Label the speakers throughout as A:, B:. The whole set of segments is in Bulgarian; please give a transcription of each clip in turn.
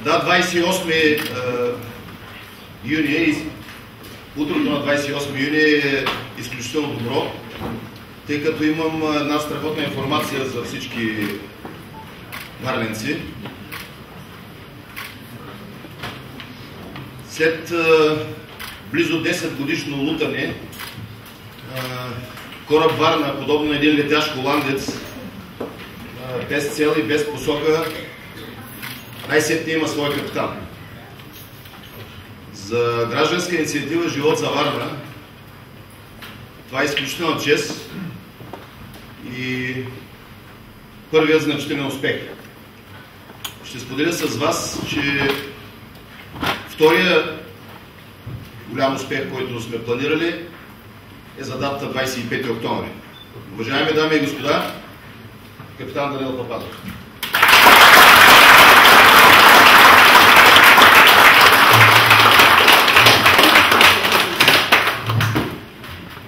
A: Да, 28 юни, утрото на 28 юни е изключително добро, тъй като имам една страхотна информация за всички варненци. След близо 10 годишно лутане, кораб Варна, подобно на един летящ холандец, без цел и без посока, най-сетне има своя капитан. За гражданска инициатива "Живот за Варна" това е изключителна чест и първият значителен успех. Ще споделя с вас, че втория голям успех, който сме планирали, е за датата 25 октомври. Уважаеми дами и господа, капитан Даниел Пападов.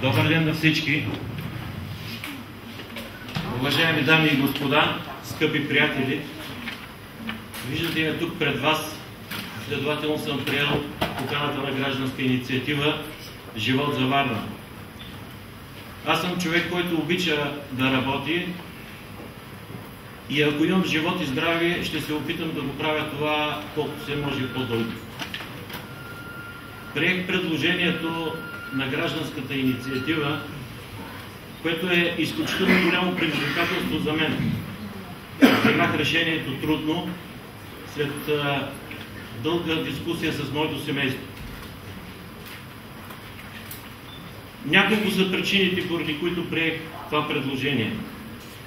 B: Добър ден на всички! Уважаеми дами и господа, скъпи приятели, виждате ме тук пред вас, следователно съм приел поканата на гражданска инициатива "Живот за Варна". Аз съм човек, който обича да работи и ако имам живот и здраве, ще се опитам да го правя това колкото се може по-дълго. Приех предложението на гражданската инициатива, което е изключително голямо предизвикателство за мен. Вземах решението трудно, след дълга дискусия с моето семейство. Няколко са причините, поради които приех това предложение.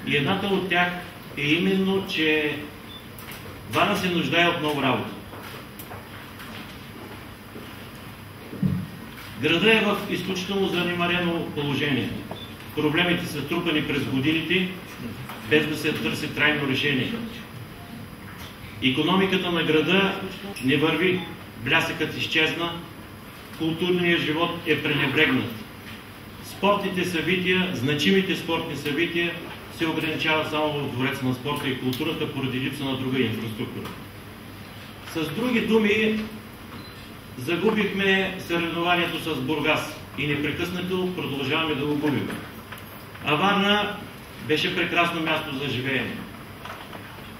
B: И едната от тях е именно, че Варна се нуждае от много работа. Градът е в изключително занемарено положение. Проблемите са трупани през годините, без да се търси трайно решение. Икономиката на града не върви, блясъкът изчезна, културният живот е пренебрегнат. Спортните събития, значимите спортни събития се ограничават само в Двореца на спорта и културата поради липса на друга инфраструктура. С други думи, загубихме съревнованието с Бургас и непрекъснато продължаваме да го губим. А Варна беше прекрасно място за живеене,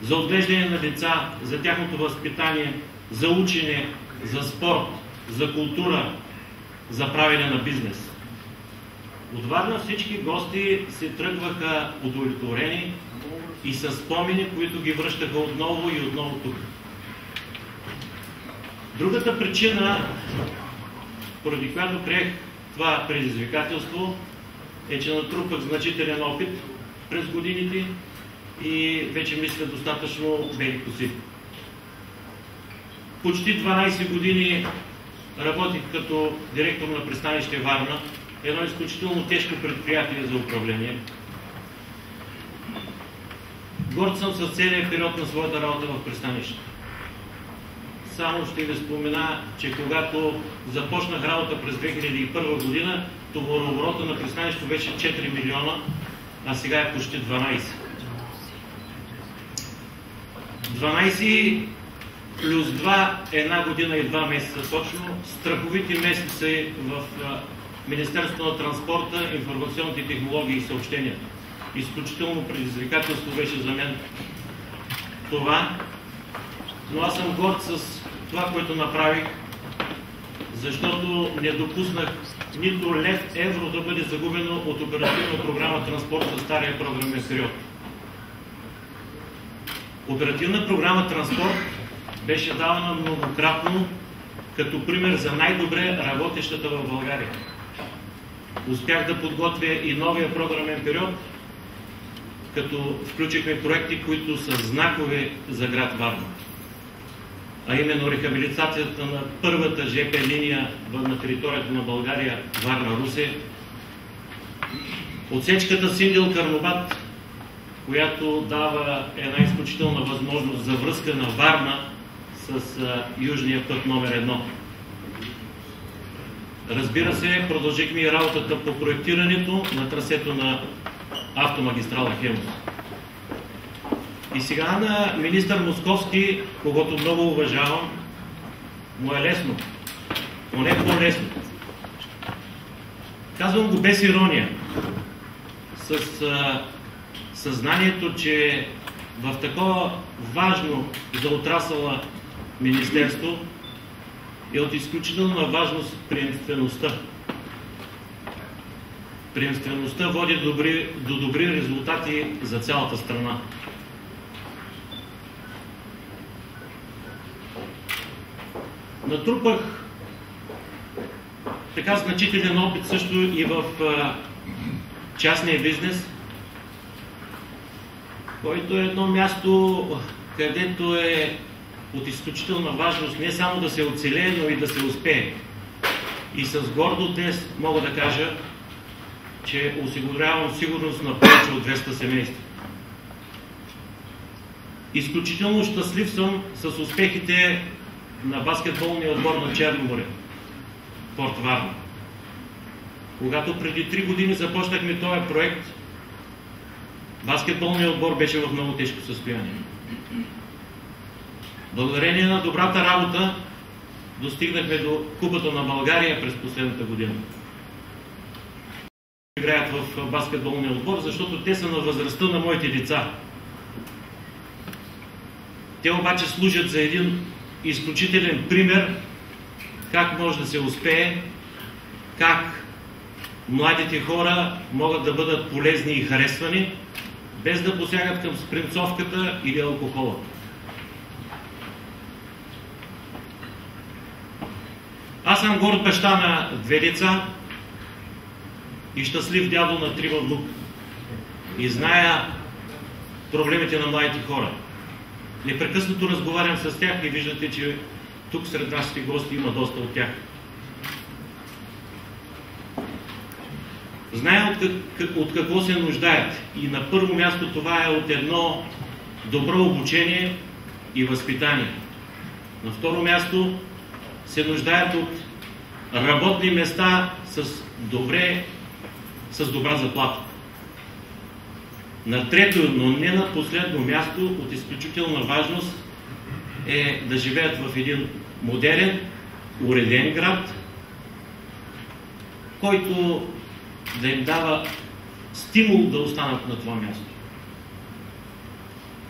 B: за отглеждане на деца, за тяхното възпитание, за учене, за спорт, за култура, за правене на бизнес. От Варна всички гости се тръгваха удовлетворени и с спомени, които ги връщаха отново и отново тук. Другата причина, поради която приех това предизвикателство, е, че натрупах значителен опит през годините и вече мисля достатъчно бели коси. Почти 12 години работих като директор на пристанище Варна, едно изключително тежко предприятие за управление. Горд съм с целия период на своята работа в пристанището. Само ще ви спомена, че когато започнах работа през 2001 година, товарооборота на пристанището беше 4 милиона, а сега е почти 12. 12 плюс 2, една година и 2 месеца точно, страховити месеци в Министерството на транспорта, информационните технологии и съобщенията. Изключително предизвикателство беше за мен това, но аз съм горд с това, което направих, защото не допуснах нито лев, евро да бъде загубено от оперативна програма "Транспорт" за стария програмен период. Оперативна програма "Транспорт" беше давана многократно като пример за най-добре работещата в България. Успях да подготвя и новия програмен период, като включихме проекти, които са знакови за град Варна. А именно рехабилитацията на първата ЖП линия на територията на България Варна-Русе, отсечката Синдел-Карнобат, която дава една изключителна възможност за връзка на Варна с южния път номер 1. Разбира се, продължихме и работата по проектирането на трасето на автомагистрала "Хемус". И сега на министър Московски, когото много уважавам, му е лесно, но не по-лесно. Казвам го без ирония, с съзнанието, че в такова важно за отрасъла министерство е от изключителна важност приемствеността. Приемствеността води до добри резултати за цялата страна. Натрупах така значителен опит също и в частния бизнес, който е едно място, където е от изключителна важност не само да се оцелее, но и да се успее. И с гордост днес мога да кажа, че осигурявам сигурност на повече от 200 семейства. Изключително щастлив съм с успехите на баскетболния отбор на Черно море, Порт Варна. Когато преди 3 години започнахме този проект, баскетболният отбор беше в много тежко състояние. Благодарение на добрата работа достигнахме до Купата на България през последната година. Играят в баскетболния отбор, защото те са на възрастта на моите деца. Те обаче служат за един изключителен пример как може да се успее, как младите хора могат да бъдат полезни и харесвани, без да посягат към спринцовката или алкохола. Аз съм горд баща на 2 деца и щастлив дядо на 3 внук. И зная проблемите на младите хора. Непрекъснато разговарям с тях и виждате, че тук сред нашите гости има доста от тях. Зная от какво се нуждаят. И на първо място това е от едно добро обучение и възпитание. На второ място се нуждаят от работни места с добра заплата. На трето, но не на последно място, от изключителна важност е да живеят в един модерен, уреден град, който да им дава стимул да останат на това място.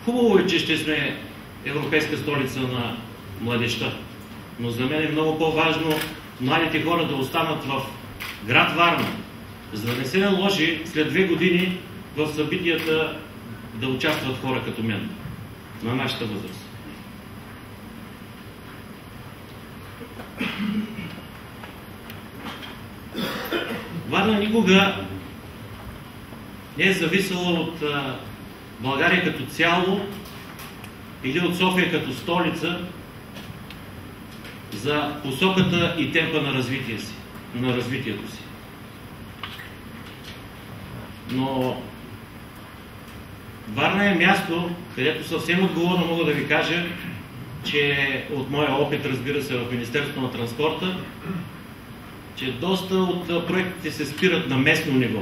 B: Хубаво е, че ще сме европейска столица на младежта, но за мен е много по-важно младите хора да останат в град Варна, за да не се наложи след 2 години в събитията да участват хора като мен, на нашата възраст. Варна никога не е зависела от България като цяло или от София като столица за посоката и темпа на развитието си. Но Варна е място, където съвсем отговорно мога да ви кажа, че от моя опит, разбира се, в Министерството на транспорта, че доста от проектите се спират на местно ниво.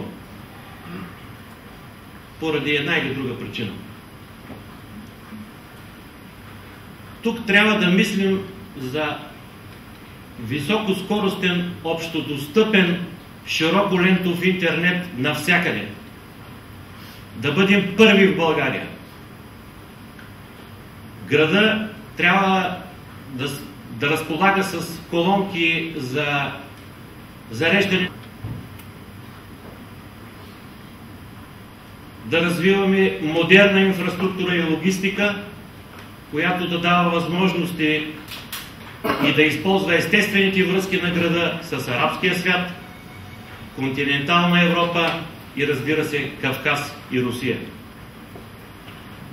B: Поради една или друга причина. Тук трябва да мислим за високоскоростен, общодостъпен, широколентов интернет навсякъде. Да бъдем първи в България. Града трябва да разполага с колонки за зареждане. Да развиваме модерна инфраструктура и логистика, която да дава възможности и да използва естествените връзки на града с арабския свят, континентална Европа и, разбира се, Кавказ и Русия.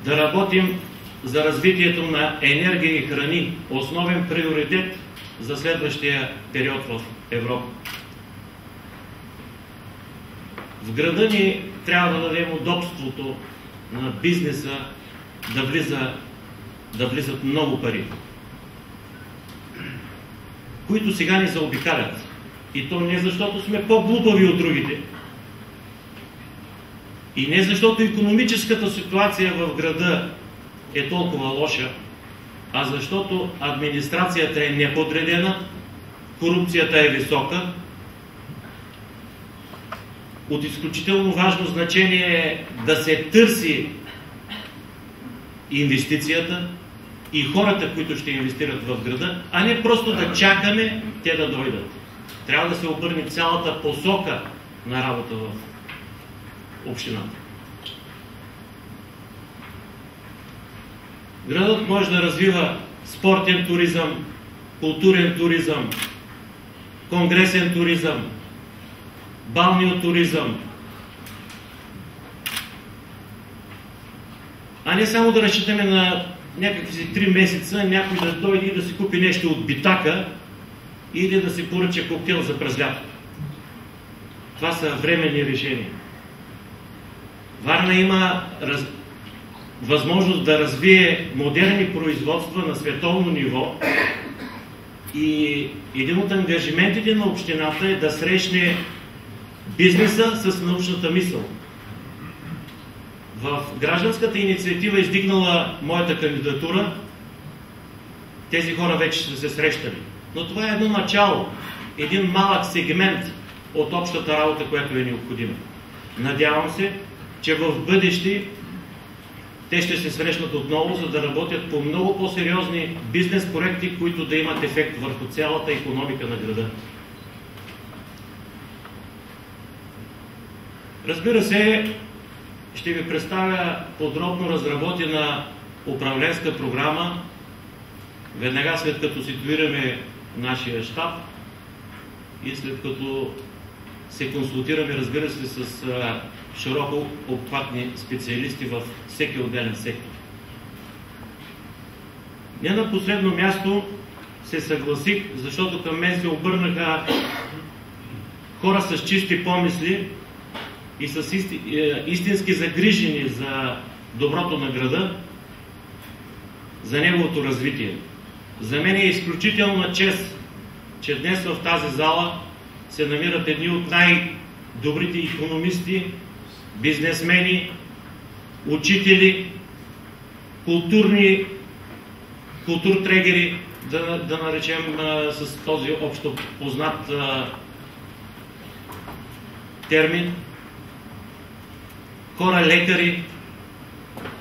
B: Да работим за развитието на енергия и храни, основен приоритет за следващия период в Европа. В града ни трябва да дадем удобството на бизнеса да влизат много пари, които сега ни заобикалят. И то не защото сме по-глупави от другите, и не защото икономическата ситуация в града е толкова лоша, а защото администрацията е неподредена, корупцията е висока. От изключително важно значение е да се търси инвестицията и хората, които ще инвестират в града, а не просто да чакаме те да дойдат. Трябва да се обърне цялата посока на работа в общината. Градът може да развива спортен туризъм, културен туризъм, конгресен туризъм, балнеотуризъм, а не само да разчитаме на някакви 3 месеца някой да дойде и да си купи нещо от битака или да си поръча коктейл за през лятото. Това са временни решения. Варна има възможност да развие модерни производства на световно ниво и един от ангажиментите на общината е да срещне бизнеса с научната мисъл. В гражданската инициатива, издигнала моята кандидатура, тези хора вече са се срещали. Но това е едно начало, един малък сегмент от общата работа, която е необходима. Надявам се, че в бъдеще те ще се срещнат отново, за да работят по много по-сериозни бизнес проекти, които да имат ефект върху цялата икономика на града. Разбира се, ще ви представя подробно разработена управленска програма, веднага след като ситуираме нашия щаб и след като се консултираме, разбира се, с широко обхватни специалисти във всеки отделен сектор. Не на последно място се съгласих, защото към мен се обърнаха хора с чисти помисли и с истински загрижени за доброто на града, за неговото развитие. За мен е изключителна чест, че днес в тази зала се намират едни от най-добрите икономисти, бизнесмени, учители, културтрегери, да наречем с този общо познат термин, хора лекари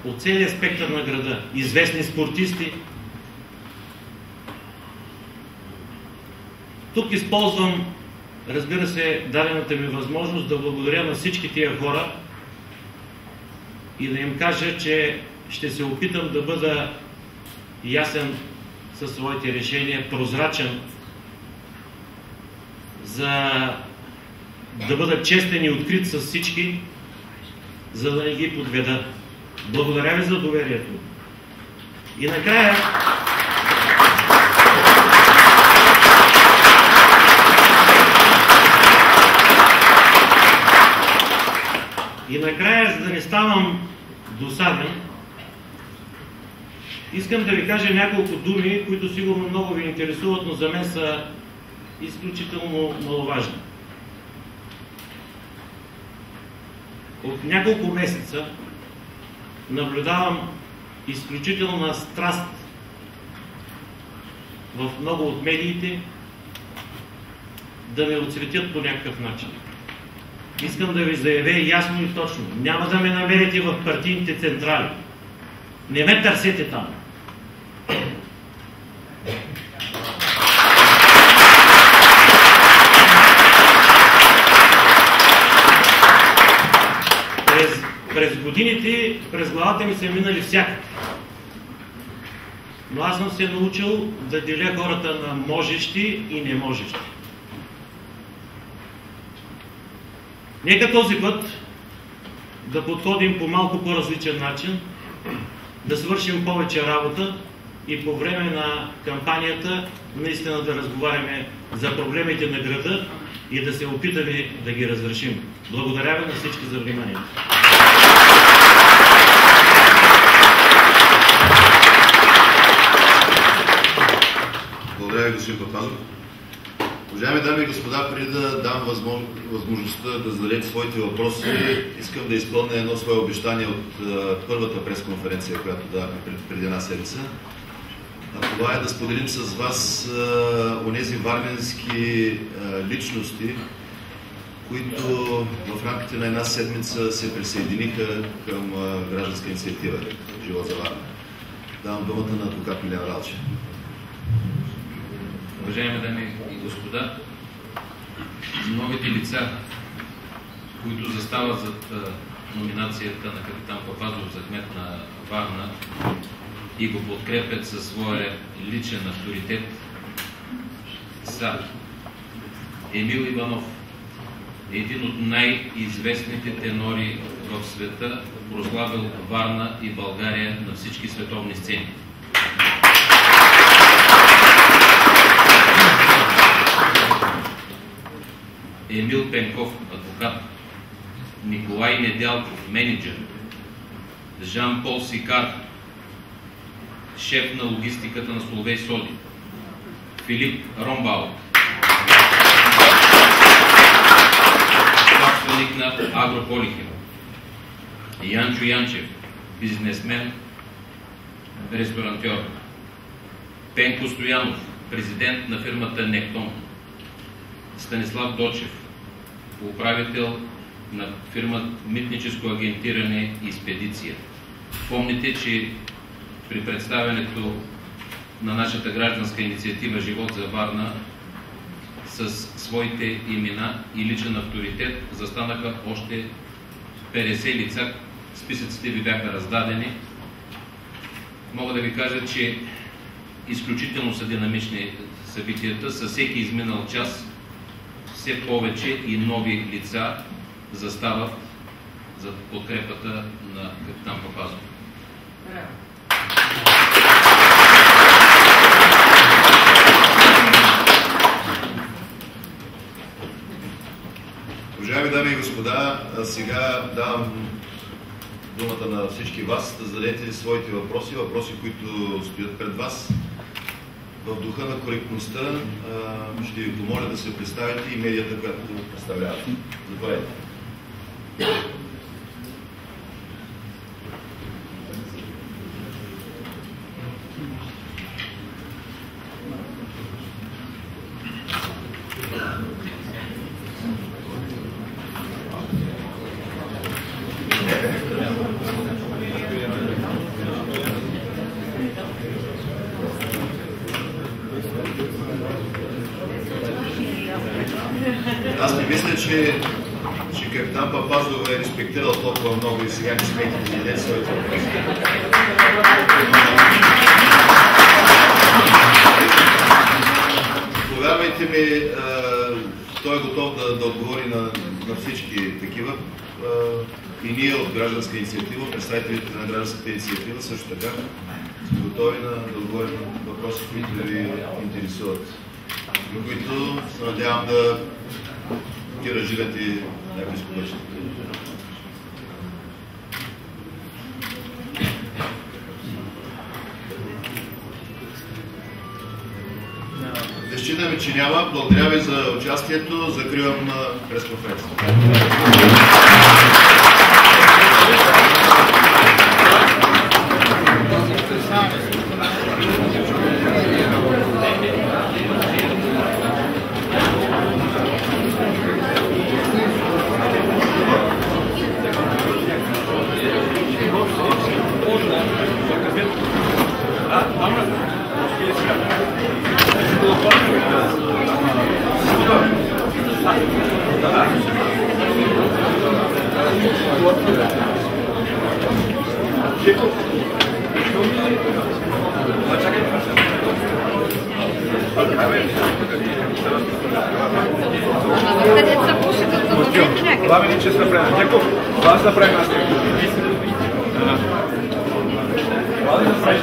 B: от целия спектър на града, известни спортисти. Тук използвам, разбира се, дадената ми възможност да благодаря на всички тия хора и да им кажа, че ще се опитам да бъда ясен със своите решения, прозрачен, за да бъда честен и открит с всички, за да не ги подведа. Благодаря ви за доверието. И накрая за да не ставам досаден, искам да ви кажа няколко думи, които сигурно много ви интересуват, но за мен са изключително маловажни. От няколко месеца наблюдавам изключителна страст в много от медиите да ме оцветят по някакъв начин. Искам да ви заявя ясно и точно. Няма да ме намерите в партийните централи. Не ме търсете там. През годините през главата ми са минали всякакви. Но аз съм се научил да деля хората на можещи и неможещи. Нека този път да подходим по малко по-различен начин, да свършим повече работа и по време на кампанията наистина да разговаряме за проблемите на града и да се опитаме да ги разрешим. Благодаря ви на всички за вниманието.
A: Благодаря ви, господин Папазов. Уважаеми дами и господа, преди да дам възможността да зададете своите въпроси, искам да изпълня едно свое обещание от първата пресконференция, която давахме преди една седмица. Това е да споделим с вас онези варненски личности, които в рамките на една седмица се присъединиха към гражданска инициатива „Живот за Варна“. Давам думата на адвокат Милен Ралчев.
C: Уважаеми дами и господа, новите лица, които застават зад номинацията на капитан Папазов за кмет на Варна и го подкрепят със своя личен авторитет, са Емил Иванов, един от най-известните тенори в света, прославил Варна и България на всички световни сцени. Емил Пенков, адвокат, Николай Недялков, менеджер, Жан-Пол Сикар, шеф на логистиката на Соловей Соди, Филип Ромбао, собственик на Агрополихим, Янчо Янчев, бизнесмен, ресторантьор, Пенко Стоянов, президент на фирмата Нектон, Станислав Дочев, управител на фирма Митническо агентиране и спедиция. Помните, че при представянето на нашата гражданска инициатива „Живот за Варна“ с своите имена и личен авторитет застанаха още 50 лица. Списъците ви бяха раздадени. Мога да ви кажа, че изключително са динамични събитията. Със всеки изминал час все повече и нови лица застават за подкрепата на капитан Папазов.
A: Уважаеми дами и господа, сега давам думата на всички вас да зададете своите въпроси, които стоят пред вас. В духа на коректността ще ви помоля да се представите и медията, която представлявате. Заповядайте. Аз не мисля, че капитан Папазов е респектирал толкова много и сега не смейте да даде своите въпроси. Повярвайте ми, той е готов да отговори на всички такива. И ние от гражданска инициатива, представителите на гражданската инициатива също така сме готови да отговорим на въпроси, които ви интересуват, и които се надявам да ги разживете най-близко бъдеще. Да считаме, че няма. Благодаря ви за участието. Закривам пресконференцията.
D: Това ми че се направим. Някой, това се направим аз някой. Това да се направим.